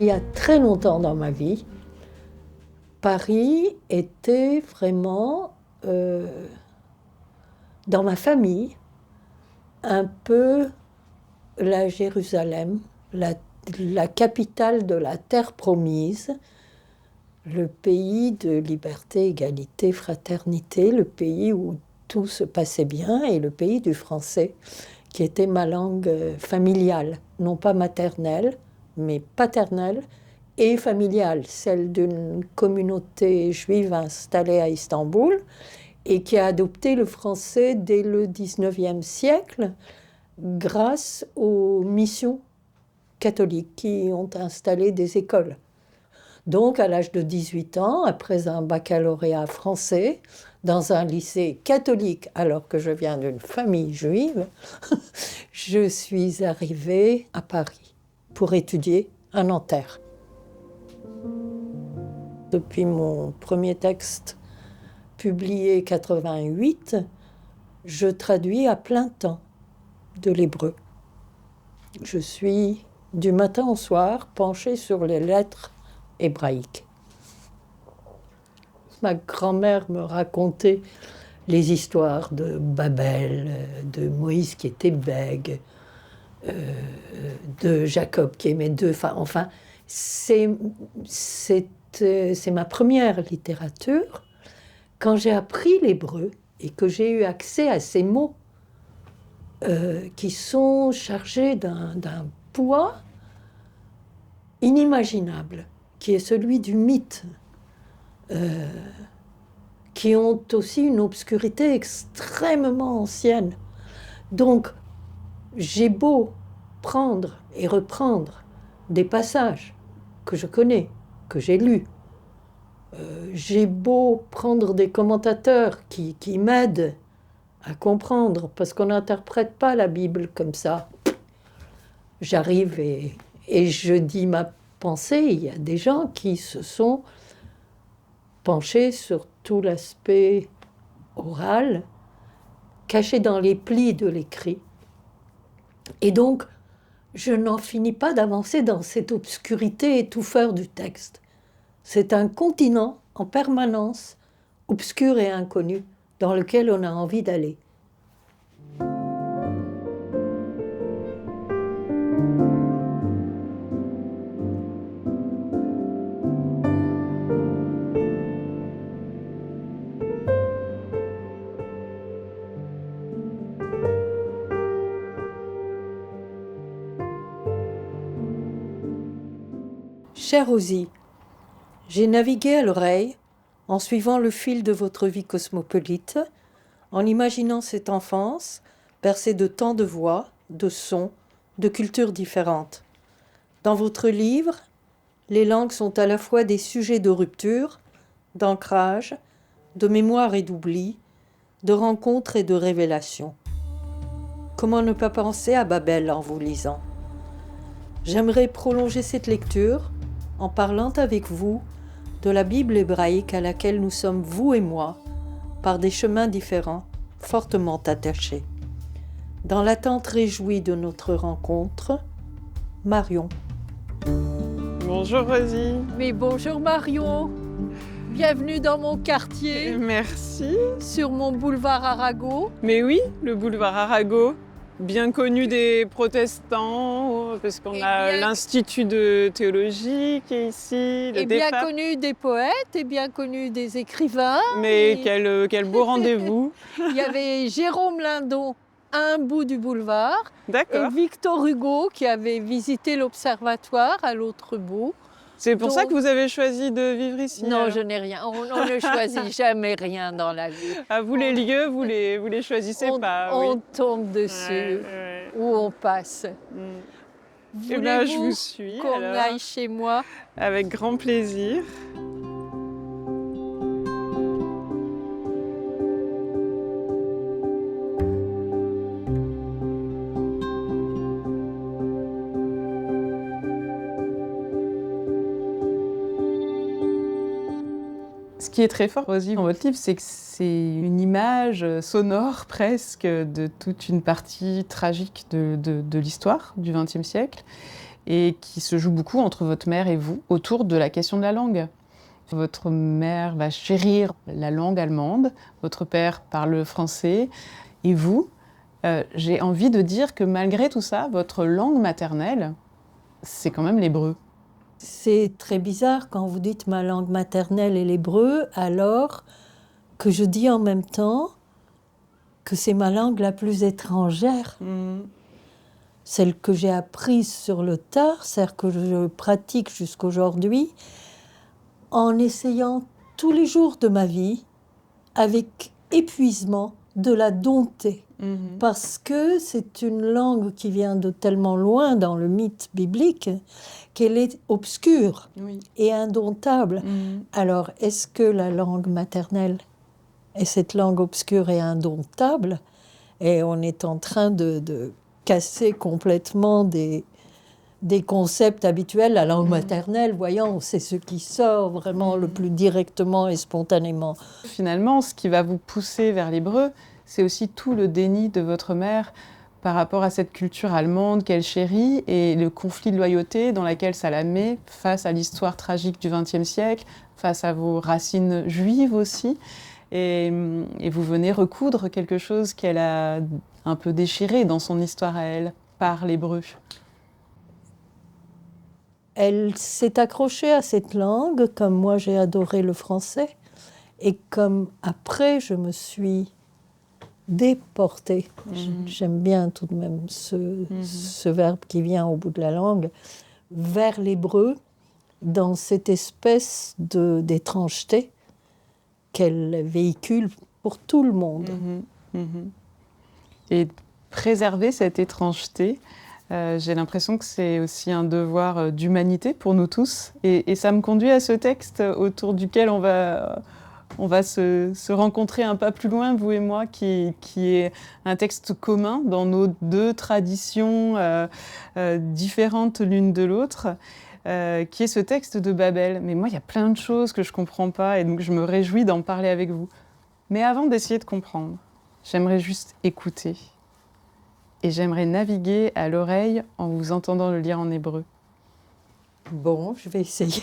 Il y a très longtemps dans ma vie, Paris était vraiment, dans ma famille, un peu la Jérusalem, la capitale de la terre promise, le pays de liberté, égalité, fraternité, le pays où tout se passait bien et le pays du français, qui était ma langue familiale, non pas maternelle, mais paternelle et familiale, celle d'une communauté juive installée à Istanbul et qui a adopté le français dès le 19e siècle grâce aux missions catholiques qui ont installé des écoles. Donc, à l'âge de 18 ans, après un baccalauréat français, dans un lycée catholique, alors que je viens d'une famille juive, je suis arrivée à Paris pour étudier à Nanterre. Depuis mon premier texte publié en 88, je traduis à plein temps de l'hébreu. Je suis du matin au soir penchée sur les lettres hébraïques. Ma grand-mère me racontait les histoires de Babel, de Moïse qui était bègue, de Jacob qui aimait deux femmes. Enfin, c'est ma première littérature. Quand j'ai appris l'hébreu et que j'ai eu accès à ces mots qui sont chargés d'un poids inimaginable, qui est celui du mythe, qui ont aussi une obscurité extrêmement ancienne. Donc, j'ai beau prendre et reprendre des passages que je connais, que j'ai lus, j'ai beau prendre des commentateurs qui m'aident à comprendre, parce qu'on n'interprète pas la Bible comme ça. J'arrive et je dis ma pensée. Il y a des gens qui se sont penchés sur tout l'aspect oral, caché dans les plis de l'écrit. Et donc, je n'en finis pas d'avancer dans cette obscurité étouffeur du texte. C'est un continent en permanence, obscur et inconnu, dans lequel on a envie d'aller. Chère Osy, j'ai navigué à l'oreille en suivant le fil de votre vie cosmopolite, en imaginant cette enfance bercée de tant de voix, de sons, de cultures différentes. Dans votre livre, les langues sont à la fois des sujets de rupture, d'ancrage, de mémoire et d'oubli, de rencontres et de révélations. Comment ne pas penser à Babel en vous lisant ? J'aimerais prolonger cette lecture en parlant avec vous de la Bible hébraïque à laquelle nous sommes, vous et moi, par des chemins différents, fortement attachés. Dans l'attente réjouie de notre rencontre, Marion. Bonjour Rosie. Mais bonjour Marion. Bienvenue dans mon quartier. Merci. Sur mon boulevard Arago. Mais oui, le boulevard Arago, bien connu des protestants, parce qu'on a l'Institut de théologie qui est ici. Et bien connu des poètes, et bien connu des écrivains. Mais quel beau rendez-vous. Il y avait Jérôme Lindon à un bout du boulevard. D'accord. Et Victor Hugo qui avait visité l'observatoire à l'autre bout. C'est pour ça que vous avez choisi de vivre ici? Non, je n'ai rien. On ne choisit jamais rien dans la vie. Ah, vous, les lieux, vous les choisissez pas? On tombe dessus, où on passe. Eh bien, je vous suis. Qu'on aille chez moi? Avec grand plaisir. Ce qui est très fort aussi dans votre livre, c'est que c'est une image sonore presque de toute une partie tragique de l'histoire du XXe siècle. et qui se joue beaucoup entre votre mère et vous autour de la question de la langue. Votre mère va chérir la langue allemande, votre père parle français, et vous, j'ai envie de dire que malgré tout ça, votre langue maternelle, c'est quand même l'hébreu. C'est très bizarre quand vous dites ma langue maternelle est l'hébreu, alors que je dis en même temps que c'est ma langue la plus étrangère. Celle que j'ai apprise sur le tard, celle que je pratique jusqu'aujourd'hui, en essayant tous les jours de ma vie, avec épuisement, de la dompter. Parce que c'est une langue qui vient de tellement loin dans le mythe biblique qu'elle est obscure et indomptable. Alors, est-ce que la langue maternelle est cette langue obscure et indomptable? Et on est en train de casser complètement des concepts habituels. La langue maternelle, voyons, c'est ce qui sort vraiment le plus directement et spontanément. Finalement, ce qui va vous pousser vers l'hébreu, c'est aussi tout le déni de votre mère par rapport à cette culture allemande qu'elle chérit et le conflit de loyauté dans lequel ça la met face à l'histoire tragique du XXe siècle, face à vos racines juives aussi. Et vous venez recoudre quelque chose qu'elle a un peu déchiré dans son histoire à elle, par l'hébreu. Elle s'est accrochée à cette langue, comme moi j'ai adoré le français, et comme après je me suis déportée. J'aime bien tout de même ce verbe qui vient au bout de la langue, vers l'hébreu, dans cette espèce d'étrangeté qu'elle véhicule pour tout le monde. Et préserver cette étrangeté, j'ai l'impression que c'est aussi un devoir d'humanité pour nous tous. Et ça me conduit à ce texte autour duquel on va se rencontrer un pas plus loin, vous et moi, qui est un texte commun dans nos deux traditions différentes l'une de l'autre, qui est ce texte de Babel. Mais moi, il y a plein de choses que je ne comprends pas, et donc je me réjouis d'en parler avec vous. Mais avant d'essayer de comprendre, j'aimerais juste écouter. Et j'aimerais naviguer à l'oreille en vous entendant le lire en hébreu. Bon, je vais essayer.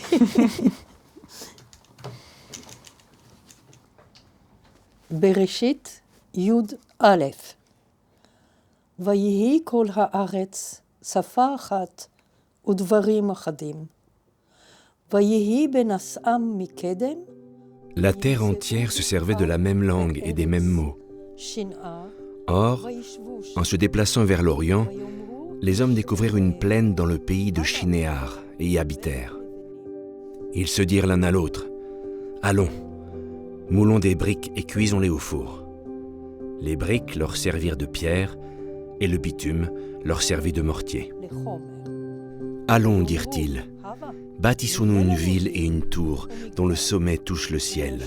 Bereshit Yud Aleph. Vayehi kol haaretz safa achat udvarim achadim. Vayehi ben as'am mikedem. La terre entière se servait de la même langue et des mêmes mots. Or, en se déplaçant vers l'Orient, les hommes découvrirent une plaine dans le pays de Shinéar et y habitèrent. Ils se dirent l'un à l'autre, « Allons, moulons des briques et cuisons-les au four. » Les briques leur servirent de pierre et le bitume leur servit de mortier. « Allons, dirent-ils, bâtissons-nous une ville et une tour dont le sommet touche le ciel.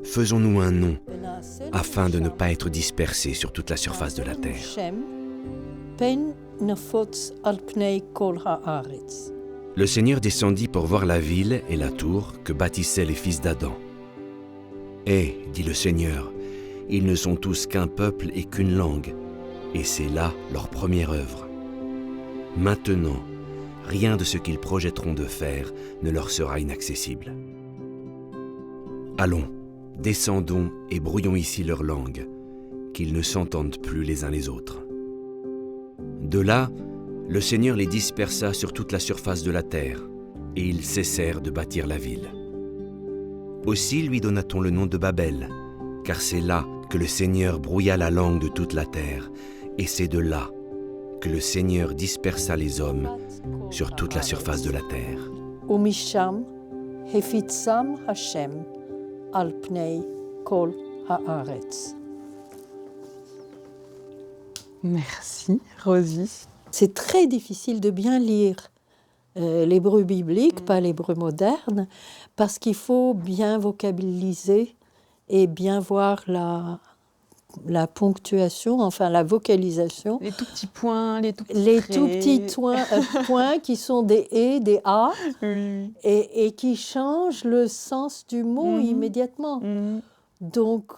Faisons-nous un nom afin de ne pas être dispersés sur toute la surface de la terre. » Le Seigneur descendit pour voir la ville et la tour que bâtissaient les fils d'Adam. « Eh, dit le Seigneur, ils ne sont tous qu'un peuple et qu'une langue, et c'est là leur première œuvre. Maintenant, rien de ce qu'ils projetteront de faire ne leur sera inaccessible. Allons, descendons et brouillons ici leur langue, qu'ils ne s'entendent plus les uns les autres. » De là, le Seigneur les dispersa sur toute la surface de la terre, et ils cessèrent de bâtir la ville. Aussi lui donna-t-on le nom de Babel, car c'est là que le Seigneur brouilla la langue de toute la terre, et c'est de là que le Seigneur dispersa les hommes sur toute la surface de la terre. Umisham hefitzam Hashem al pnei kol haaretz. Merci, Rosie. C'est très difficile de bien lire l'hébreu biblique, pas l'hébreu moderne, parce qu'il faut bien vocaliser et bien voir la ponctuation, enfin la vocalisation. Les tout petits points, les tout petits Les traits. tout petits points qui sont des « et », des « a », Oui. et qui changent le sens du mot immédiatement. Donc,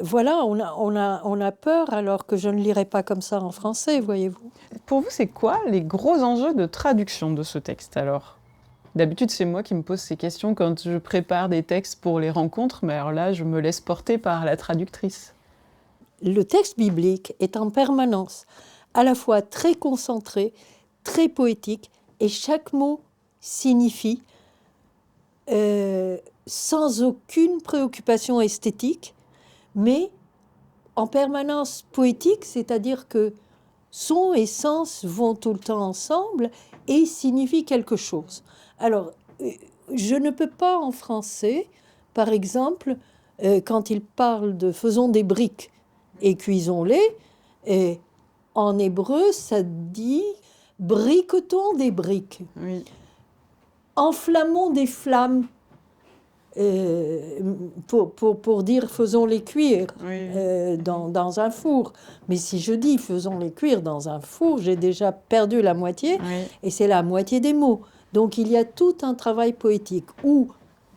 Voilà, on a peur alors que je ne lirai pas comme ça en français, voyez-vous. Pour vous, c'est quoi les gros enjeux de traduction de ce texte alors ? D'habitude, c'est moi qui me pose ces questions quand je prépare des textes pour les rencontres, mais alors là, je me laisse porter par la traductrice. Le texte biblique est en permanence à la fois très concentré, très poétique, et chaque mot signifie, sans aucune préoccupation esthétique, mais en permanence poétique, c'est-à-dire que son et sens vont tout le temps ensemble et signifient quelque chose. Alors, je ne peux pas en français, par exemple, quand il parle de « faisons des briques et cuisons-les », en hébreu, ça dit « briquetons des briques oui. »,« enflammons des flammes », pour dire faisons-les cuire oui. dans un four. Mais si je dis faisons-les cuire dans un four, j'ai déjà perdu la moitié, Oui. et c'est la moitié des mots. Donc il y a tout un travail poétique où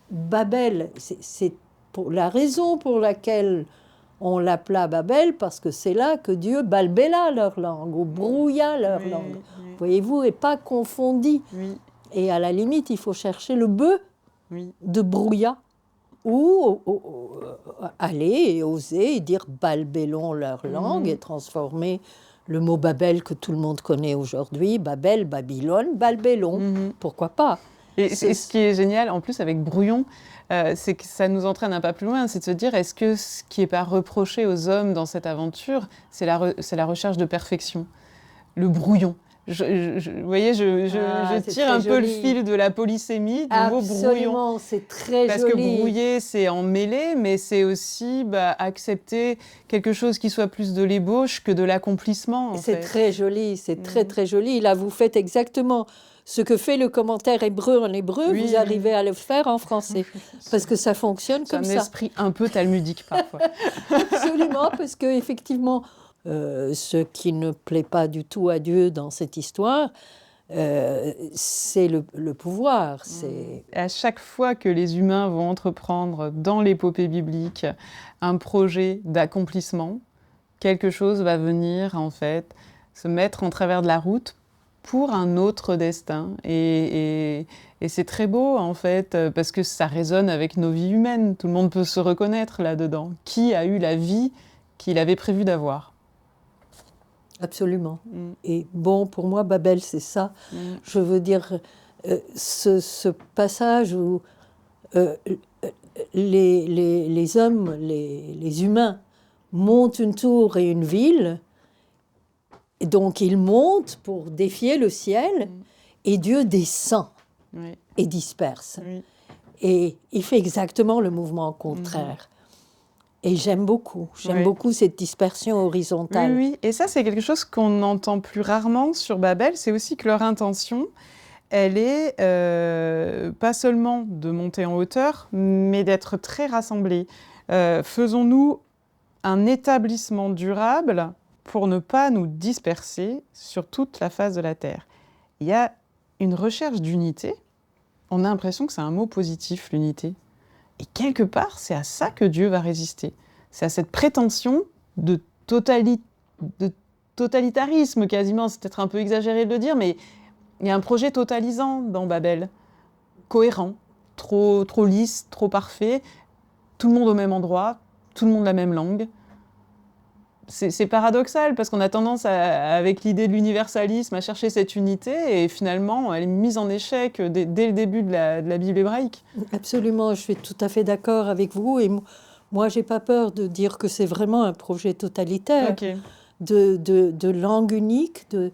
Babel, c'est pour la raison pour laquelle on l'appela Babel, parce que c'est là que Dieu balbella leur langue, ou brouilla leur langue. Oui. Voyez-vous, et pas confondit. Oui. Et à la limite, il faut chercher le bœuf de brouillat, ou aller et oser et dire balbellons leur langue et transformer le mot Babel que tout le monde connaît aujourd'hui, Babel, Babylone, balbellons, pourquoi pas. Et ce qui est génial en plus avec brouillon, c'est que ça nous entraîne un pas plus loin, c'est de se dire est-ce que ce qui n'est pas reproché aux hommes dans cette aventure, c'est la recherche de perfection, le brouillon. Vous voyez, je tire un peu le fil de la polysémie du mot brouillon. Absolument, c'est très Parce joli. Parce que brouiller, c'est en mêler, mais c'est aussi accepter quelque chose qui soit plus de l'ébauche que de l'accomplissement. C'est très joli, c'est très très joli. Là, vous faites exactement ce que fait le commentaire hébreu en hébreu, vous arrivez à le faire en français. Parce que ça fonctionne comme ça. C'est un esprit un peu talmudique parfois. Absolument, parce qu'effectivement, ce qui ne plaît pas du tout à Dieu dans cette histoire, c'est le pouvoir. À chaque fois que les humains vont entreprendre dans l'épopée biblique un projet d'accomplissement, quelque chose va venir en fait se mettre en travers de la route pour un autre destin. Et c'est très beau en fait, parce que ça résonne avec nos vies humaines. Tout le monde peut se reconnaître là-dedans. Qui a eu la vie qu'il avait prévu d'avoir ? Absolument. Et bon, pour moi, Babel, c'est ça. Je veux dire, ce passage où les hommes, les humains, montent une tour et une ville, et donc ils montent pour défier le ciel, et Dieu descend et disperse. Et il fait exactement le mouvement contraire. Et j'aime beaucoup cette dispersion horizontale. Oui, et ça, c'est quelque chose qu'on entend plus rarement sur Babel, c'est aussi que leur intention, elle est pas seulement de monter en hauteur, mais d'être très rassemblés. Faisons-nous un établissement durable pour ne pas nous disperser sur toute la face de la Terre. Il y a une recherche d'unité. On a l'impression que c'est un mot positif, l'unité. Et quelque part, c'est à ça que Dieu va résister. C'est à cette prétention de totalitarisme quasiment. C'est peut-être un peu exagéré de le dire, mais il y a un projet totalisant dans Babel. Cohérent, trop lisse, trop parfait. Tout le monde au même endroit, tout le monde la même langue. C'est paradoxal, parce qu'on a tendance, avec l'idée de l'universalisme, à chercher cette unité, et finalement, elle est mise en échec dès le début de la Bible hébraïque. Absolument, je suis tout à fait d'accord avec vous, et moi, j'ai pas peur de dire que c'est vraiment un projet totalitaire, de langue unique, de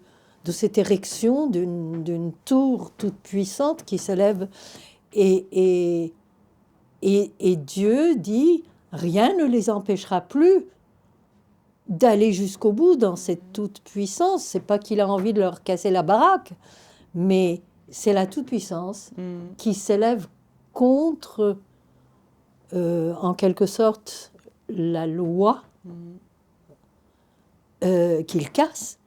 cette érection d'une tour toute puissante qui s'élève, et Dieu dit, rien ne les empêchera plus d'aller jusqu'au bout dans cette toute-puissance. C'est pas qu'il a envie de leur casser la baraque, mais c'est la toute-puissance qui s'élève contre, en quelque sorte, la loi qu'il casse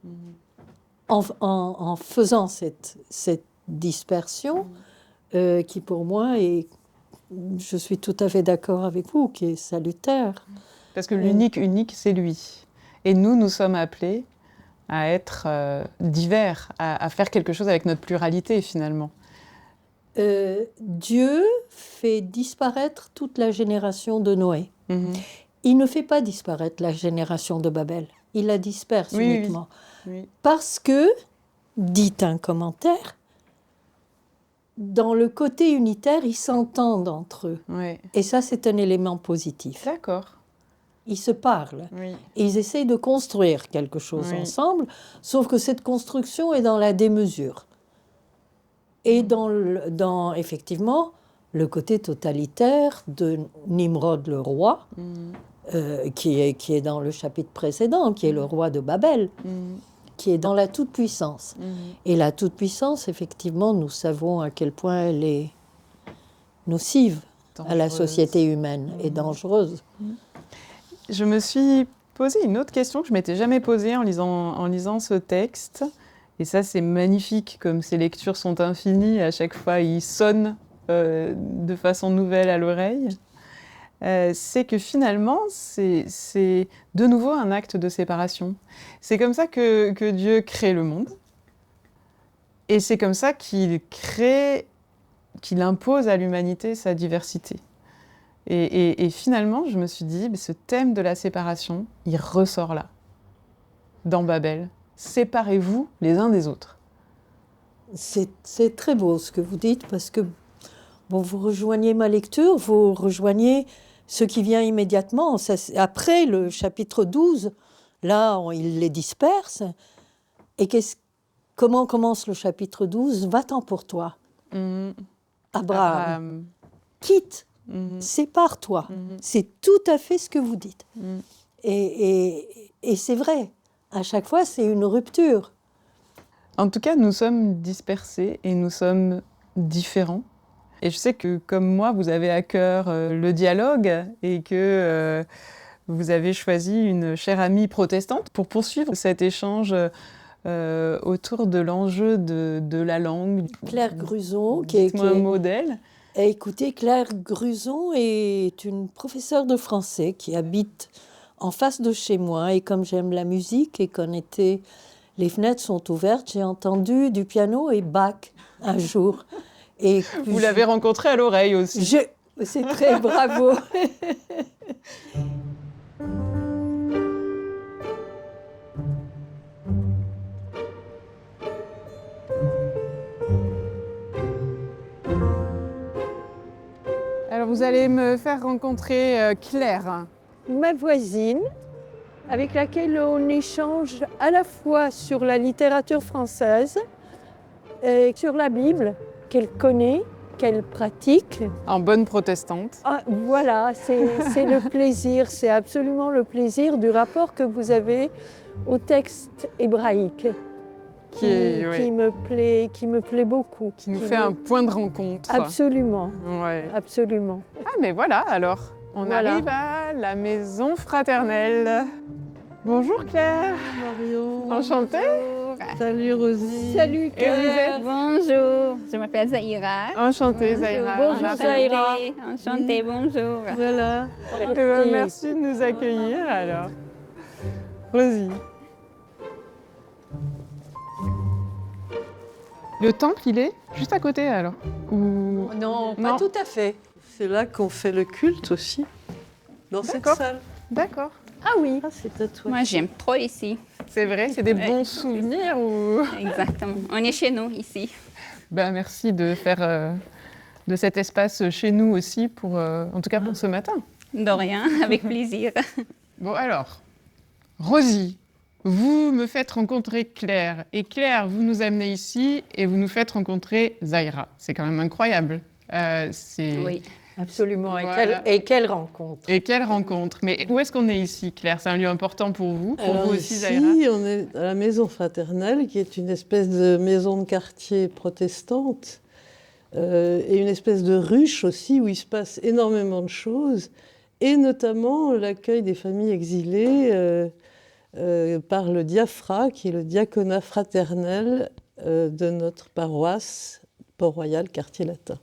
en faisant cette dispersion qui, pour moi, je suis tout à fait d'accord avec vous, qui est salutaire. Parce que l'unique, c'est lui. Et nous sommes appelés à être divers, à faire quelque chose avec notre pluralité, finalement. Dieu fait disparaître toute la génération de Noé. Il ne fait pas disparaître la génération de Babel. Il la disperse uniquement. Oui. Parce que, dit un commentaire, dans le côté unitaire, ils s'entendent entre eux. Oui. Et ça, c'est un élément positif. D'accord. Ils se parlent. Oui. Et ils essayent de construire quelque chose ensemble, sauf que cette construction est dans la démesure. Et dans effectivement, le côté totalitaire de Nimrod le roi, qui est dans le chapitre précédent, qui est le roi de Babel, qui est dans la toute-puissance. Et la toute-puissance, effectivement, nous savons à quel point elle est nocive à la société humaine et dangereuse. Je me suis posé une autre question que je ne m'étais jamais posée en lisant ce texte. Et ça, c'est magnifique, comme ces lectures sont infinies. À chaque fois, ils sonnent de façon nouvelle à l'oreille. C'est que finalement, c'est de nouveau un acte de séparation. C'est comme ça que Dieu crée le monde. Et c'est comme ça qu'il impose à l'humanité sa diversité. Et finalement, je me suis dit, ce thème de la séparation, il ressort là, dans Babel. Séparez-vous les uns des autres. C'est très beau ce que vous dites, parce que vous rejoignez ma lecture, vous rejoignez ce qui vient immédiatement. Après le chapitre 12, là, il les disperse. Et comment commence le chapitre 12 ? Va-t'en pour toi. Abraham. Quitte. Sépare-toi. C'est tout à fait ce que vous dites. Et c'est vrai. À chaque fois, c'est une rupture. En tout cas, nous sommes dispersés et nous sommes différents. Et je sais que, comme moi, vous avez à cœur le dialogue et que vous avez choisi une chère amie protestante pour poursuivre cet échange autour de l'enjeu de la langue. Claire Gruson, qui est un modèle. Écoutez, Claire Gruson est une professeure de français qui habite en face de chez moi. Et comme j'aime la musique et les fenêtres sont ouvertes, j'ai entendu du piano et Bach un jour. Et vous l'avez rencontré à l'oreille aussi. C'est très bravo. Alors vous allez me faire rencontrer Claire. Ma voisine, avec laquelle on échange à la fois sur la littérature française et sur la Bible, qu'elle connaît, qu'elle pratique. En bonne protestante. Voilà, c'est le plaisir, c'est absolument le plaisir du rapport que vous avez au texte hébraïque. Qui me plaît beaucoup. Qui nous fait un point de rencontre. Absolument, absolument. Ah mais voilà alors. On arrive à la maison fraternelle. Bonjour Claire. Bonjour Marion. Enchantée. Bonjour. Salut Rosie. Salut Claire. Bonjour, je m'appelle Zahira. Enchantée Zahira. Bonjour Zahira. Enchantée, bonjour. Voilà. Merci de nous accueillir alors. Rosie. Le temple, il est juste à côté alors Non, pas tout à fait. C'est là qu'on fait le culte aussi, dans cette salle. D'accord. Ah oui. C'est à toi. Moi, j'aime trop ici. C'est vrai, c'est des bons souvenirs ou... Exactement. On est chez nous, ici. Merci de faire de cet espace chez nous aussi, en tout cas pour ce matin. De rien, avec plaisir. Bon alors, Rosie, vous me faites rencontrer Claire. Et Claire, vous nous amenez ici et vous nous faites rencontrer Zahira. C'est quand même incroyable. Oui. Absolument, Voilà. et quelle rencontre. Et quelle rencontre. Mais où est-ce qu'on est ici, Claire ? C'est un lieu important pour vous Alors vous aussi, Zahira ? Ici, on est à la maison fraternelle, qui est une espèce de maison de quartier protestante, et une espèce de ruche aussi, où il se passe énormément de choses, et notamment l'accueil des familles exilées par le diaphra, qui est le diaconat fraternel de notre paroisse, Port-Royal, quartier latin.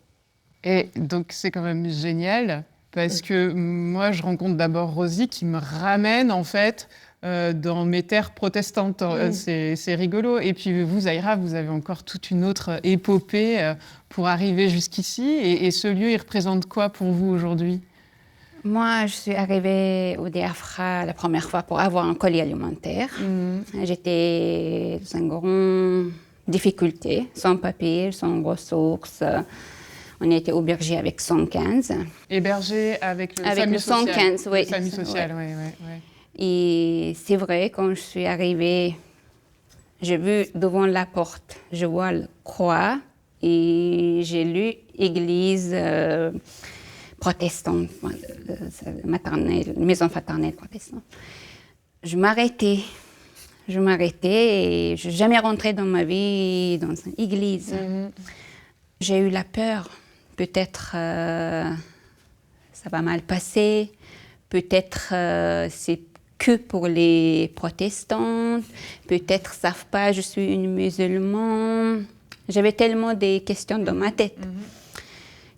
Et donc, c'est quand même génial Parce que moi, je rencontre d'abord Rosie qui me ramène, en fait, dans mes terres protestantes. C'est rigolo. Et puis vous, Zahira, vous avez encore toute une autre épopée pour arriver jusqu'ici. Et ce lieu, il représente quoi pour vous aujourd'hui ? Moi, je suis arrivée au Diafra la première fois pour avoir un colis alimentaire. J'étais dans une grande difficulté, sans papier, sans ressources. On était hébergés avec 115. Hébergés avec le avec SAMU le 115, social. oui. Le SAMU social, Ouais. oui. Et c'est vrai, quand je suis arrivée, j'ai vu devant la porte, je vois la croix et j'ai lu Église protestante, maternelle, maison fraternelle protestante. Je m'arrêtais et je ne suis jamais rentrée dans ma vie dans une église. J'ai eu la peur, peut-être ça va mal passer, peut-être c'est que pour les protestantes, peut-être ne savent pas je suis une musulmane. J'avais tellement des questions dans ma tête.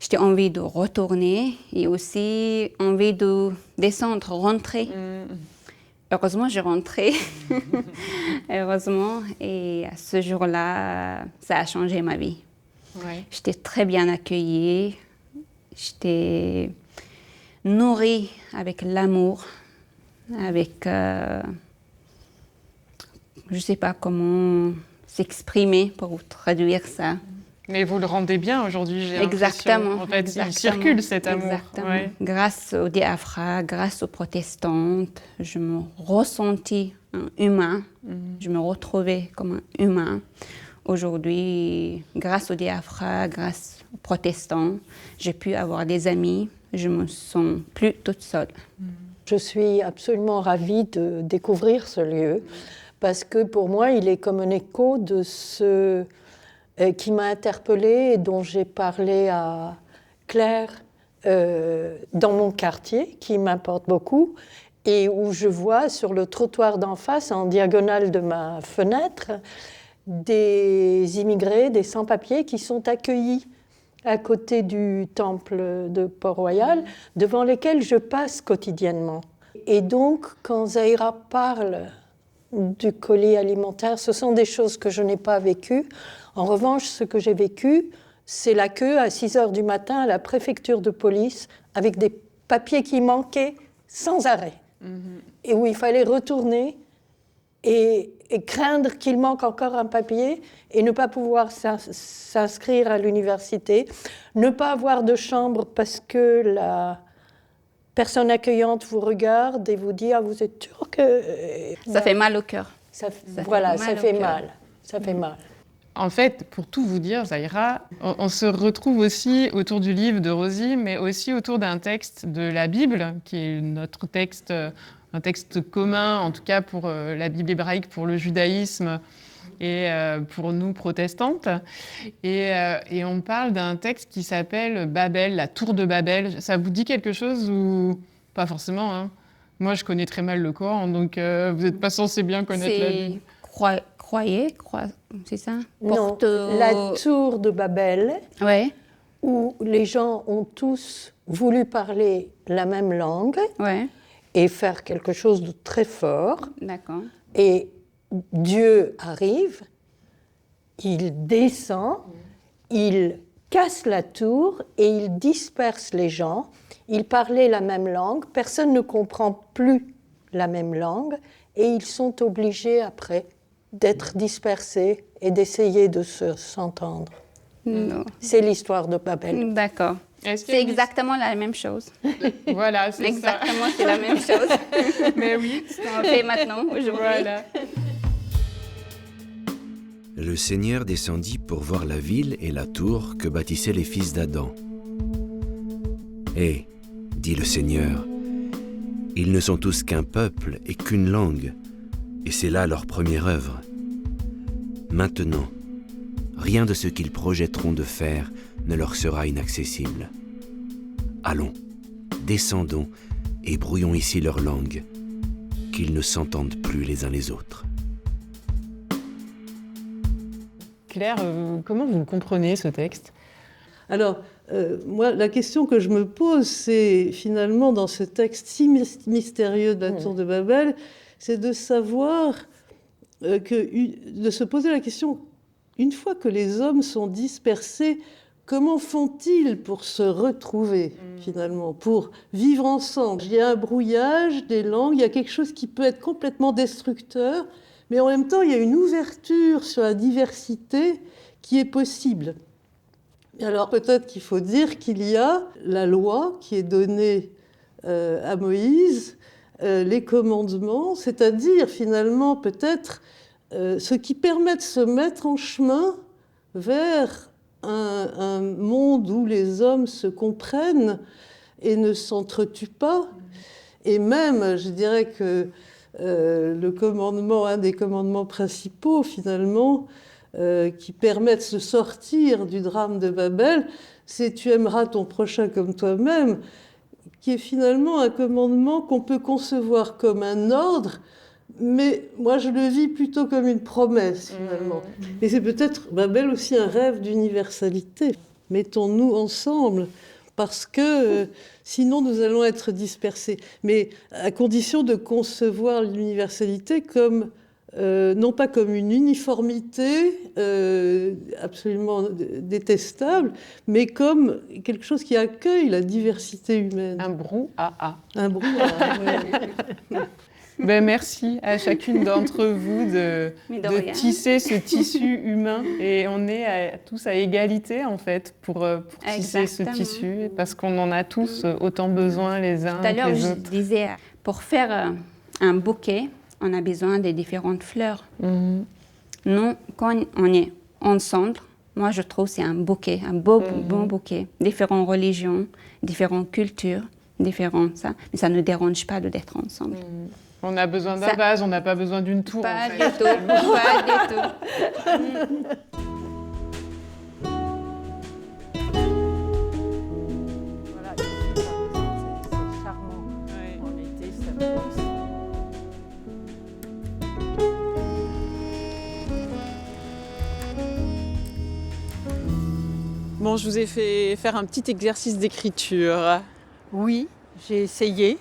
J'avais envie de retourner et aussi envie de descendre, rentrer. Heureusement, j'ai rentré. Heureusement. Et à ce jour-là, ça a changé ma vie. Ouais. J'étais très bien accueillie. J'étais nourrie avec l'amour, avec... je ne sais pas comment s'exprimer pour traduire ça. Mais vous le rendez bien aujourd'hui, j'ai Exactement. l'impression. En fait, il circule cet amour. Exactement. Ouais. Grâce au Diafra, grâce aux protestantes, je me ressentis un humain. Je me retrouvais comme un humain. Aujourd'hui, grâce au Diafra, grâce aux protestants, j'ai pu avoir des amis. Je me sens plus toute seule. Je suis absolument ravie de découvrir ce lieu parce que pour moi, il est comme un écho de ce qui m'a interpellée et dont j'ai parlé à Claire dans mon quartier, qui m'importe beaucoup, et où je vois sur le trottoir d'en face, en diagonale de ma fenêtre, des immigrés, des sans-papiers qui sont accueillis à côté du temple de Port-Royal, devant lesquels je passe quotidiennement. Et donc, quand Zahira parle du colis alimentaire, ce sont des choses que je n'ai pas vécues. En revanche, ce que j'ai vécu, c'est la queue à 6 heures du matin à la préfecture de police avec des papiers qui manquaient sans arrêt. Et où il fallait retourner et craindre qu'il manque encore un papier et ne pas pouvoir s'inscrire à l'université, ne pas avoir de chambre parce que la personne accueillante vous regarde et vous dit « Ah, vous êtes turc ?» Ça fait mal au cœur. Ça fait mal. Ça fait mal. En fait, pour tout vous dire, Zahira, on se retrouve aussi autour du livre de Rosie, mais aussi autour d'un texte de la Bible, qui est notre texte, un texte commun, en tout cas pour la Bible hébraïque, pour le judaïsme et pour nous protestantes. Et on parle d'un texte qui s'appelle Babel, la tour de Babel. Ça vous dit quelque chose ou pas forcément, hein? Moi, je connais très mal le Coran, donc vous n'êtes pas censé bien connaître la Bible. C'est ça? Non, la tour de Babel, Ouais. où les gens ont tous voulu parler la même langue Ouais. et faire quelque chose de très fort. D'accord. Et Dieu arrive, il descend, il casse la tour et il disperse les gens. Ils parlaient la même langue, personne ne comprend plus la même langue et ils sont obligés après d'être dispersés et d'essayer de s'entendre. Non. C'est l'histoire de Babel. D'accord. C'est exactement la même chose. Voilà, c'est exactement, c'est la même chose. Mais oui. Ce qu'on fait maintenant, aujourd'hui. Voilà. Le Seigneur descendit pour voir la ville et la tour que bâtissaient les fils d'Adam. Et, dit le Seigneur, ils ne sont tous qu'un peuple et qu'une langue, et c'est là leur première œuvre. Maintenant, rien de ce qu'ils projetteront de faire ne leur sera inaccessible. Allons, descendons et brouillons ici leur langue, qu'ils ne s'entendent plus les uns les autres. Claire, comment vous comprenez ce texte ? Alors, moi, la question que je me pose, c'est finalement dans ce texte si mystérieux de la Tour de Babel, c'est de savoir, de se poser la question, une fois que les hommes sont dispersés, comment font-ils pour se retrouver finalement, pour vivre ensemble? Il y a un brouillage des langues, il y a quelque chose qui peut être complètement destructeur, mais en même temps, il y a une ouverture sur la diversité qui est possible. Et alors peut-être qu'il faut dire qu'il y a la loi qui est donnée à Moïse, les commandements, c'est-à-dire finalement peut-être ce qui permet de se mettre en chemin vers un monde où les hommes se comprennent et ne s'entretuent pas. Et même, je dirais que le commandement, un des commandements principaux finalement, qui permet de se sortir du drame de Babel, c'est « tu aimeras ton prochain comme toi-même », qui est finalement un commandement qu'on peut concevoir comme un ordre, mais moi je le vis plutôt comme une promesse finalement. Et c'est peut-être Babel aussi un rêve d'universalité. Mettons-nous ensemble, parce que sinon nous allons être dispersés. Mais à condition de concevoir l'universalité comme non pas comme une uniformité absolument détestable, mais comme quelque chose qui accueille la diversité humaine. Un brouhaha. Un brouhaha, oui. Ben merci à chacune d'entre vous de tisser ce tissu humain. Et on est tous à égalité, en fait, pour tisser ce tissu, parce qu'on en a tous autant besoin les uns que les autres. Tout à l'heure, je disais, pour faire un bouquet, on a besoin de différentes fleurs. Nous, quand on est ensemble, moi, je trouve que c'est un bouquet, un bon bouquet. Différentes religions, différentes cultures, ça. Mais ça ne dérange pas d'être ensemble. On a besoin d'un vase, on n'a pas besoin d'une tour. Pas du tout, pas du tout. Voilà, c'est charmant. En été, ça pousse. Bon, je vous ai fait faire un petit exercice d'écriture. Oui, j'ai essayé.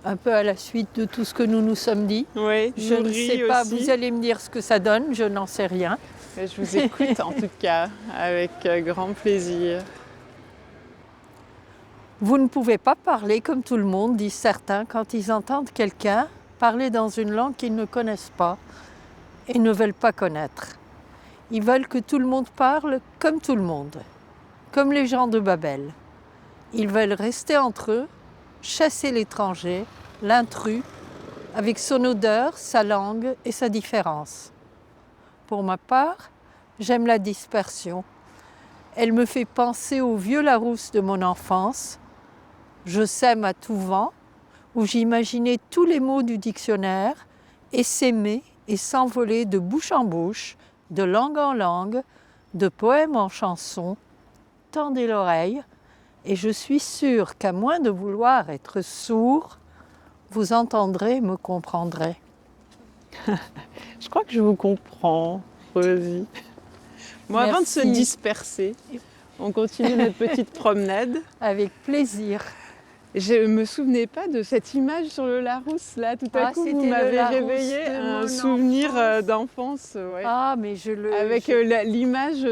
Un peu à la suite de tout ce que nous nous sommes dit. Oui, je ne sais pas, vous allez me dire ce que ça donne, je n'en sais rien. Je vous écoute en tout cas, avec grand plaisir. Vous ne pouvez pas parler comme tout le monde, disent certains, quand ils entendent quelqu'un parler dans une langue qu'ils ne connaissent pas et ne veulent pas connaître. Ils veulent que tout le monde parle comme tout le monde, comme les gens de Babel. Ils veulent rester entre eux, chasser l'étranger, l'intrus, avec son odeur, sa langue et sa différence. Pour ma part, j'aime la dispersion. Elle me fait penser au vieux Larousse de mon enfance. Je sème à tout vent, où j'imaginais tous les mots du dictionnaire et s'aimer et s'envoler de bouche en bouche, de langue en langue, de poème en chanson. Tendez l'oreille, et je suis sûre qu'à moins de vouloir être sourd, vous entendrez, me comprendrez. Je crois que je vous comprends, Rosie. Bon, avant de se disperser, on continue notre petite promenade. Avec plaisir. Je ne me souvenais pas de cette image sur le Larousse, là. Tout à coup, vous m'avez réveillé un souvenir d'enfance. Ouais. Ah, mais je le... Avec l'image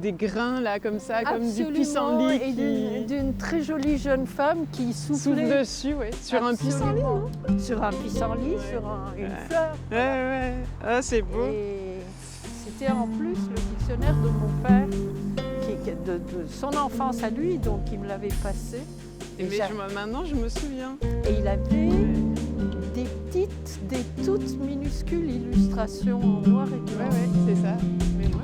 des grains, là, comme ça, comme du pissenlit. Et d'une très jolie jeune femme qui souffle dessus, ouais, sur un pissenlit. Sur un pissenlit, sur une fleur. Ouais. Ah, c'est beau. Et c'était en plus le dictionnaire de mon père, de son enfance à lui, donc il me l'avait passé. Maintenant, je me souviens. Et il avait des toutes minuscules illustrations en noir et blanc. Ouais, c'est ça. Mais moi,